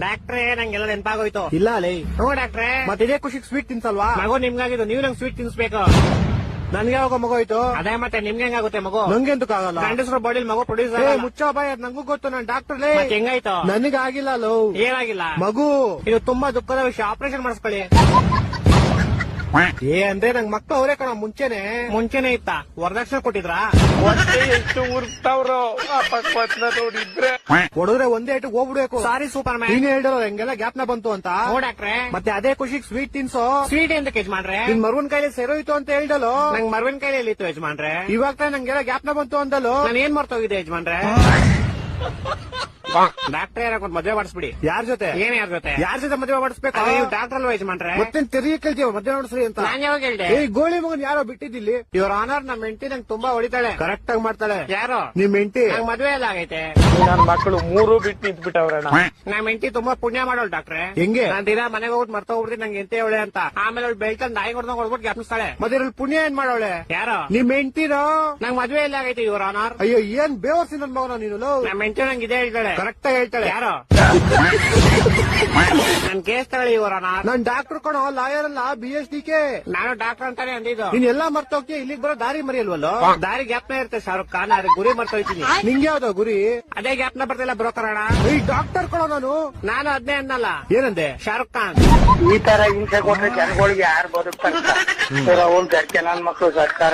ಡಾಕ್ಟ್ರೇ ನಂಗೆಲ್ಲ ನೆನಪಾಗೋಯ್ತು. ಇಲ್ಲ ಲೇ. ಹ್ಞೂ ಡಾಕ್ಟ್ರೇ. ಮತ್ತೆ ಇದೇ ಖುಷಿಗೆ ಸ್ವೀಟ್ ತಿನ್ಸಲ್ವಾ? ಮಗು ನಿಮ್ಗಾಗಿದ್ದು, ನೀವು ನಂಗೆ ಸ್ವೀಟ್ ತಿನ್ಸ್ಬೇಕು. ನನ್ಗೆ ಯಾವಾಗ ಮಗು ಆಯ್ತು? ಅದೇ ಮತ್ತೆ ನಿಮ್ಗೆ ಹೆಂಗಾಗುತ್ತೆ ಮಗು? ನಂಗೆ ಆಗಲ್ಲ. ಗಂಡಸ್ರು ಬಾಡಿಲಿ ಮಗು ಪ್ರೊಡ್ಯೂಸ್ ಮುಚ್ಚ ಬಾಯ್, ಅದ್ ನಂಗೂ ಗೊತ್ತು, ನಾನ್ ಡಾಕ್ಟರ್ ಲೇ. ಹೆಂಗಾಯ್ತು? ನನಗಾಗಿಲ್ಲ ಲೋ. ಏನಾಗಿಲ್ಲ? ಮಗು. ಇದು ತುಂಬಾ ದುಃಖದ ವಿಷಯ, ಆಪರೇಷನ್ ಮಾಡಿಸ್ಕೊಳ್ಳಿ. ಅಂದ್ರೆ ನಂಗ್ ಮಕ್ಳು ಅವರೇ ಕಣ ಮುಂಚೆನೆ ಇತ್ತ? ವರದಕ್ಷಿಣೆ ಕೊಟ್ಟಿದ್ರಾ? ಎಷ್ಟು ಉರ್ತಾವ್ರು ನೋಡಿದ್ರೆ ಹೊಡೆದ್ರೆ ಒಂದೇ ಇಟ್ಟು ಹೋಗ್ಬಿಡ್ಬೇಕು. ಸಾರಿ ಸೂಪರ್ ಮ್ಯಾನ್. ನೀನ್ ಹೇಳಿರೋ ಹೆಂಗೆಲ್ಲ ಗ್ಯಾಪ್ನ ಬಂತು ಅಂತ. ಹ್ಞೂ ಡಾಕ್ಟ್ರೇ. ಮತ್ತೆ ಅದೇ ಖುಷಿಗೆ ಸ್ವೀಟ್ ತಿನ್ಸೋ. ಸ್ವೀಟ್ ಎಂತ ಯಜಮಾನ್ರೆ? ನಿನ್ ಮರುವನ್ ಕೈಲಿ ಸೇರೋಯ್ತು ಅಂತ ಹೇಳ್ದಲ್ಲೋ. ನಂಗ್ ಮರ್ವಿನ ಕೈಲಿ ಇತ್ತು ಯಜಮಾನ್ರೆ. ಇವಾಗ ತಾನೇ ನಂಗೆಲ್ಲ ಗ್ಯಾಪ್ನ ಬಂತು ಅಂದಲ್ಲೋ. ನಾನು ಏನ್ ಮರ್ತೋಗಿದೆ ಯಜಮಾನ್ರೆ? ಡಾಕ್ಟ್ರೇ ಯಾಕೊಂದ್ ಮದ್ವೆ ಮಾಡಿಸ್ಬಿಡಿ. ಯಾರ ಜೊತೆ? ಏನ್ ಯಾರ ಜೊತೆ? ಯಾರ ಜೊತೆ ಮದುವೆ ಮಾಡಿಸ್ಬೇಕು? ನೀವು ಡಾಕ್ಟರ್ ಅಲ್ವಾ ಯಜಮಾನ್ರೆ? ಮತ್ತೆ ತೆರಿಗೆ ಕೇಳ್ತೀವ ಮದುವೆ ಮಾಡಿಸ್ರಿ ಅಂತ. ನಾನ್ ಯಾವಾಗ ಹೇಳ್ದೆ? ಗೋಳಿ ಮಗನ್ ಯಾರೋ ಬಿಟ್ಟಿದ್ದಿಲ್ಲಿ. ಇವ್ರ ಆನರ್ ನಮ್ ಹೆಂಡತಿ ನಂಗೆ ತುಂಬಾ ಹೊಡಿತಾಳೆ. ಕರೆಕ್ಟ್ ಆಗಿ ಮಾಡ್ತಾಳೆ. ಯಾರು? ನಿಮ್ ಹೆಂಡತಿ. ನಂಗ್ ಮದ್ವೆ ಎಲ್ಲ ಆಗೈತೆ. ನನ್ ಮಕ್ಕಳು 3 ಬಿಟ್ಟು ನಿಂತ್ಬಿಟ್ಟವ್ರಣ್ಣ. ನಮ್ ಹೆಂಡತಿ ತುಂಬಾ ಪುಣ್ಯ ಮಾಡೋಳು ಡಾಕ್ಟ್ರೆ. ಹೆಂಗೆ? ನಾನ್ ದಿನ ಮನೆಗೆ ಹೋಗ್ಬಿಟ್ಟು ಮರ್ತ ಹೋಗ್ಬಿಡ್ತೀನಿ ನಂಗೆ ಎಂತ ಹೇಳಿ ಅಂತ. ಆಮೇಲೆ ಅವ್ಳು ಬೆಳ್ತಂದ್ ನಾಯಿ ಹೊಡ್ದಂಗ್ ಹೊಡ್ಬಿಟ್ಟು ಜ್ಞಾಪಿಸ್ತಾಳೆ. ಮತ್ತೆ ಇದ್ರಲ್ಲಿ ಪುಣ್ಯ ಏನ್ ಮಾಡೋಳೆ? ಯಾರು? ನಿಮ್ ಹೆಂಡತಿನೋ? ನಂಗ್ ಮದ್ವೆ ಎಲ್ಲ ಆಗೈತೆ ಇವ್ರ ಆನರ್. ಅಯ್ಯೋ ಏನ್ ಬೇವರ್ಸಿ ನನ್ ಮಗನ ನೀನು. ನಮ್ ಹೆಂಡತಿ ನಂಗೆ ಇದೇ ಹೇಳ್ತಾಳೆ. ಕರೆಕ್ಟ್ ಆಗಿ ಹೇಳ್ತಾಳೆ. ಯಾರು? ನನ್ ಕೇಸ್ ತಗೊಳ್ಳಿ ಇವ್ರ ಆನರ್. ನಾನ್ ಡಾಕ್ಟರ್ ಕಣೋ, ಲಾಯರ್ ಅಲ್ಲ, BSDK. ನಾನು ಡಾಕ್ಟರ್ ಅಂತಾನೆ ಅಂದಿದ್ದು. ನೀನ್ ಎಲ್ಲಾ ಮರ್ತೋಗ್ತೀಯ, ಇಲ್ಲಿಗೆ ಬರೋ ದಾರಿ ಮರಿಯಲ್ವಲ್ಲೋ. ದಾರಿ ಗ್ಯಾಪ್ನ ಇರುತ್ತೆ ಶಾರುಖ್ ಖಾನ್, ಅದ್ರ ಗುರಿ ಮರ್ತೋಯ್ತೀನಿ. ನಿಂಗೆ ಯಾವ್ದೋ ಗುರಿ? ಅದೇ ಗ್ಯಾಪ್ನ ಬರ್ತಿಲ್ಲ ಬ್ರೋಕರ್ ಅಣ್ಣ. ಈ ಡಾಕ್ಟರ್ ಕಣೋ ನಾನು ಅದ್ನೇ ಅನ್ನಲ್ಲ. ಏನಂದೆ? ಶಾರುಖ್ ಖಾನ್. ಈ ತರ ಹಿಂಸೆ ಕೊಟ್ರೆ ಜನಗಳಿಗೆ ಯಾರು ಬದುಕ್ತಾರೆ? ಅವ್ನ್ ಗರ್ಕೆ ನನ್ ಮಕ್ಳು ಸರ್ಕಾರ